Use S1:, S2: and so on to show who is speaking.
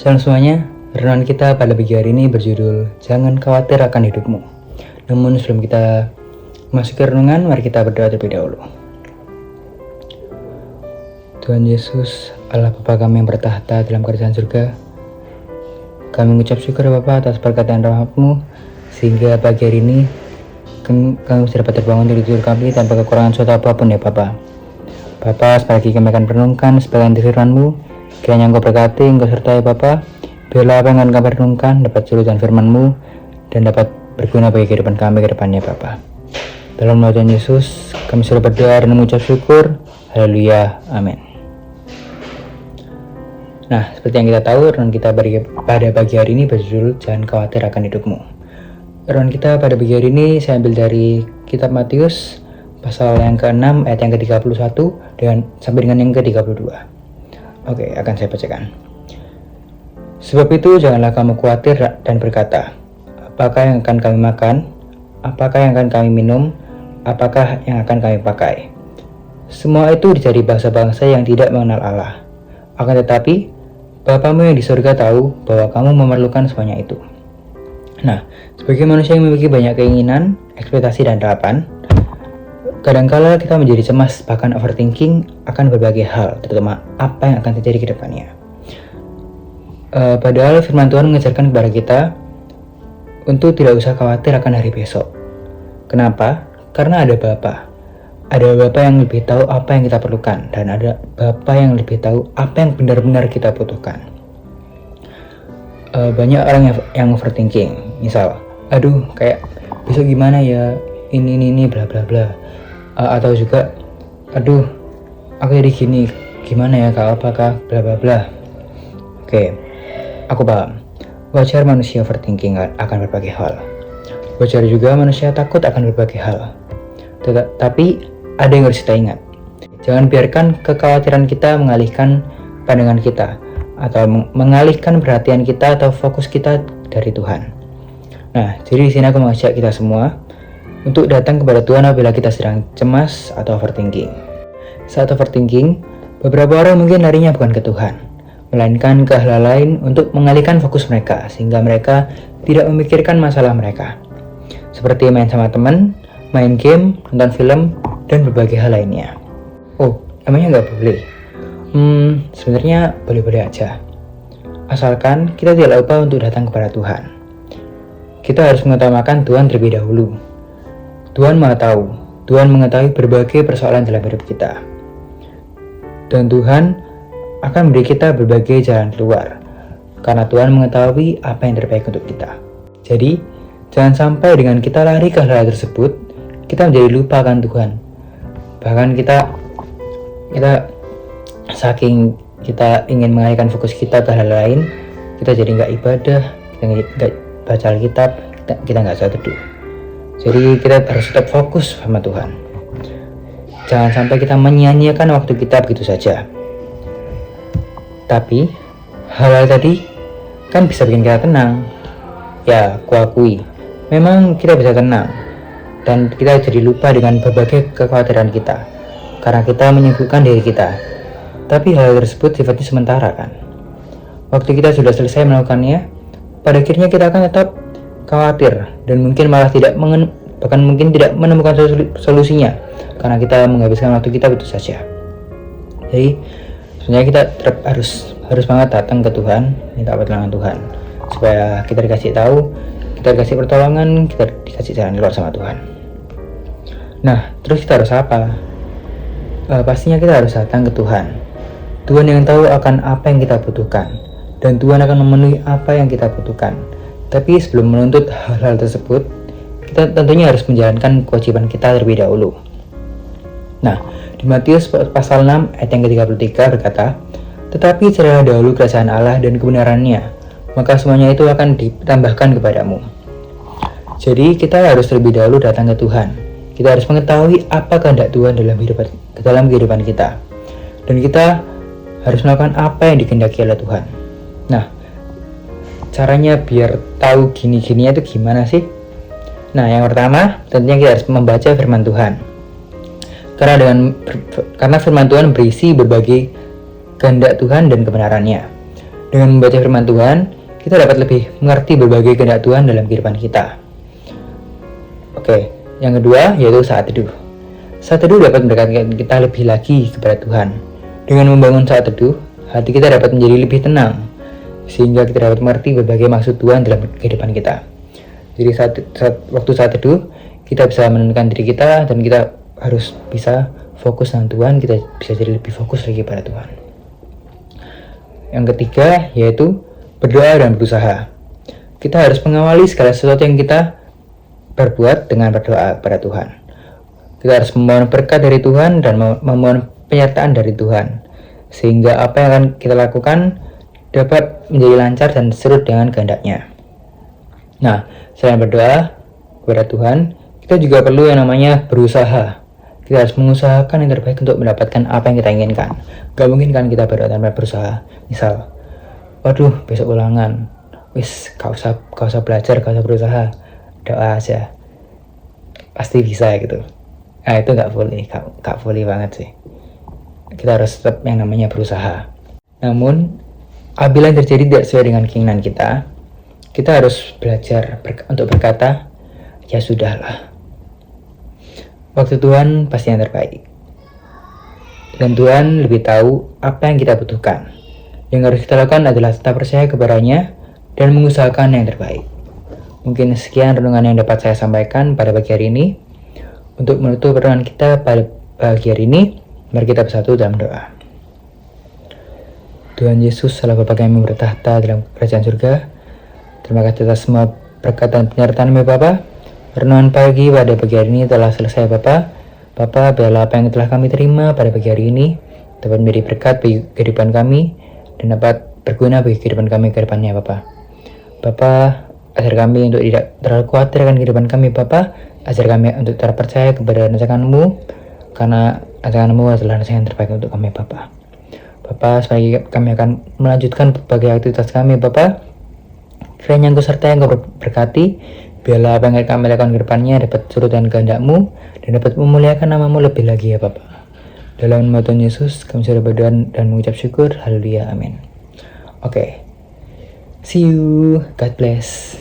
S1: Shalom semuanya, renungan kita pada pagi hari ini berjudul Jangan Khawatir Akan Hidupmu. Namun sebelum kita masuk ke renungan, mari kita berdoa terlebih dahulu. Tuhan Yesus, Allah Bapa kami yang bertahta dalam kerajaan surga, kami mengucap syukur Bapa atas berkat dan rahmat-Mu, sehingga pagi hari ini kami bisa dapat terbangun dari tidur kami tanpa kekurangan suatu apapun ya Bapa. Bapa, sepagi kami akan merenungkan sebagian firman-Mu. Kiranya Engkau berkati, Engkau sertai Bapa. Biarlah apa yang akan kami renungkan dapat sulutan firman-Mu dan dapat berguna bagi kehidupan kami ke depannya Bapa. Dalam nama Tuhan Yesus, kami selalu berdoa dan mengucap syukur. Haleluya, amin. Nah, seperti yang kita tahu, renungan kita pada pagi hari ini berjudul Jangan Khawatir Akan Hidupmu. Renungan kita pada pagi hari ini saya ambil dari kitab Matius pasal yang ke-6 ayat yang ke-31 dan sampai dengan yang ke-32. Oke, akan saya bacakan. Sebab itu janganlah kamu khawatir dan berkata, apakah yang akan kami makan? Apakah yang akan kami minum? Apakah yang akan kami pakai? Semua itu dicari bangsa-bangsa yang tidak mengenal Allah. Akan tetapi, Bapamu yang di surga tahu bahwa kamu memerlukan semuanya itu. Nah, sebagai manusia yang memiliki banyak keinginan, ekspektasi dan harapan, kadangkala kita menjadi cemas, bahkan overthinking akan berbagai hal, terutama apa yang akan terjadi ke depannya. Padahal firman Tuhan mengajarkan kepada kita untuk tidak usah khawatir akan hari besok. Kenapa? Karena ada Bapa. Ada Bapa yang lebih tahu apa yang kita perlukan, dan ada Bapa yang lebih tahu apa yang benar-benar kita butuhkan. Banyak orang yang overthinking, misal, aduh kayak besok gimana ya, ini bla bla bla. Atau juga, aduh aku jadi gini, gimana ya kalau apakah bla bla bla. Oke, aku paham. Wajar manusia overthinking akan berbagai hal. Wajar juga manusia takut akan berbagai hal. Tapi ada yang harus kita ingat. Jangan biarkan kekhawatiran kita mengalihkan pandangan kita, atau mengalihkan perhatian kita atau fokus kita dari Tuhan. Nah, jadi di sini aku mengajak kita semua untuk datang kepada Tuhan apabila kita sedang cemas atau overthinking. Saat overthinking, beberapa orang mungkin larinya bukan ke Tuhan, melainkan ke hal lain untuk mengalihkan fokus mereka, sehingga mereka tidak memikirkan masalah mereka. Seperti main sama teman, main game, nonton film, dan berbagai hal lainnya. Oh, emangnya nggak boleh? Sebenarnya boleh-boleh aja. Asalkan kita tidak lupa untuk datang kepada Tuhan. Kita harus mengutamakan Tuhan terlebih dahulu. Tuhan Maha Tahu, Tuhan mengetahui berbagai persoalan dalam hidup kita. Dan Tuhan akan memberi kita berbagai jalan keluar, karena Tuhan mengetahui apa yang terbaik untuk kita. Jadi, jangan sampai dengan kita lari ke hal tersebut, kita menjadi lupa akan Tuhan. Bahkan kita saking kita ingin mengalihkan fokus kita ke hal lain, kita jadi nggak ibadah, kita nggak baca Alkitab, kita nggak sholat teduh. Jadi kita harus tetap fokus sama Tuhan. Jangan sampai kita menyia-nyiakan waktu kita begitu saja. Tapi hal-hal tadi kan bisa bikin kita tenang. Ya, kuakui, memang kita bisa tenang, dan kita jadi lupa dengan berbagai kekhawatiran kita, karena kita menyibukkan diri kita. Tapi hal tersebut sifatnya sementara kan. Waktu kita sudah selesai melakukannya, pada akhirnya kita akan tetap khawatir dan mungkin malah bahkan mungkin tidak menemukan solusinya, karena kita menghabiskan waktu kita begitu saja. Jadi sebenarnya kita harus banget datang ke Tuhan, minta pertolongan Tuhan, supaya kita dikasih tahu, kita dikasih pertolongan, kita dikasih jalan keluar sama Tuhan. Nah, terus kita harus apa? Pastinya kita harus datang ke Tuhan. Tuhan yang tahu akan apa yang kita butuhkan, dan Tuhan akan memenuhi apa yang kita butuhkan. Tapi sebelum menuntut hal-hal tersebut, kita tentunya harus menjalankan kewajiban kita terlebih dahulu. Nah, di Matius pasal 6 ayat yang ke-33 berkata, tetapi carilah dahulu kerajaan Allah dan kebenarannya, maka semuanya itu akan ditambahkan kepadamu. Jadi kita harus terlebih dahulu datang ke Tuhan. Kita harus mengetahui apa kehendak Tuhan dalam kehidupan kita, dan kita harus melakukan apa yang dikehendaki oleh Tuhan. Nah, caranya biar tahu gini-gininya itu gimana sih? Nah, yang pertama tentunya kita harus membaca firman Tuhan. Karena firman Tuhan berisi berbagai kehendak Tuhan dan kebenarannya. Dengan membaca firman Tuhan, kita dapat lebih mengerti berbagai kehendak Tuhan dalam kehidupan kita. Oke, yang kedua yaitu saat teduh. Saat teduh dapat mendekatkan kita lebih lagi kepada Tuhan. Dengan membangun saat teduh, hati kita dapat menjadi lebih tenang, sehingga kita dapat mengerti berbagai maksud Tuhan dalam kehidupan kita. Jadi waktu saat teduh, kita bisa menenangkan diri kita dan kita harus bisa fokus dengan Tuhan, kita bisa jadi lebih fokus lagi pada Tuhan. Yang ketiga yaitu berdoa dan berusaha. Kita harus mengawali segala sesuatu yang kita berbuat dengan berdoa kepada Tuhan. Kita harus memohon berkat dari Tuhan dan memohon penyertaan dari Tuhan, sehingga apa yang akan kita lakukan dapat menjadi lancar dan sesuai dengan kehendak-Nya. Nah, selain berdoa kepada Tuhan, kita juga perlu yang namanya berusaha. Kita harus mengusahakan yang terbaik untuk mendapatkan apa yang kita inginkan. Gak mungkin kan kita berdoa tanpa berusaha. Misal, waduh besok ulangan, gak usah belajar, gak usah berusaha, doa aja, pasti bisa gitu. Nah itu gak boleh banget sih. Kita harus tetap yang namanya berusaha. Namun, apabila yang terjadi tidak sesuai dengan keinginan kita harus belajar untuk berkata, ya sudahlah. Waktu Tuhan pasti yang terbaik. Dan Tuhan lebih tahu apa yang kita butuhkan. Yang harus kita lakukan adalah tetap percaya kepadanya dan mengusahakan yang terbaik. Mungkin sekian renungan yang dapat saya sampaikan pada pagi hari ini. Untuk menutup renungan kita pada pagi hari ini, mari kita bersatu dalam doa. Tuhan Yesus, Allah Bapa kami bertahta dalam kerajaan surga. Terima kasih atas semua berkat dan penyertaan-Mu Bapa. Renungan pagi pada pagi hari ini telah selesai Bapa. Biarlah apa yang telah kami terima pada pagi hari ini dapat menjadi berkat bagi kehidupan kami dan dapat berguna bagi kehidupan kami ke depannya Bapa. Ajar kami untuk tidak terlalu khawatir akan kehidupan kami Bapa. Ajar kami untuk terpercaya kepada rancangan-Mu, karena rancangan-Mu adalah rancangan yang terbaik untuk kami Bapa. Sebagai kami akan melanjutkan berbagai aktivitas kami Bapa, kiranya Engkau sertai, Engkau berkati. Biarlah apa yang kami lakukan ke depannya dapat surut dengan kehendak-Mu dan dapat memuliakan nama-Mu lebih lagi ya Bapa. Dalam nama Tuhan Yesus kami sudah berdoa dan mengucap syukur. Haleluya, amin. Oke. See you. God bless.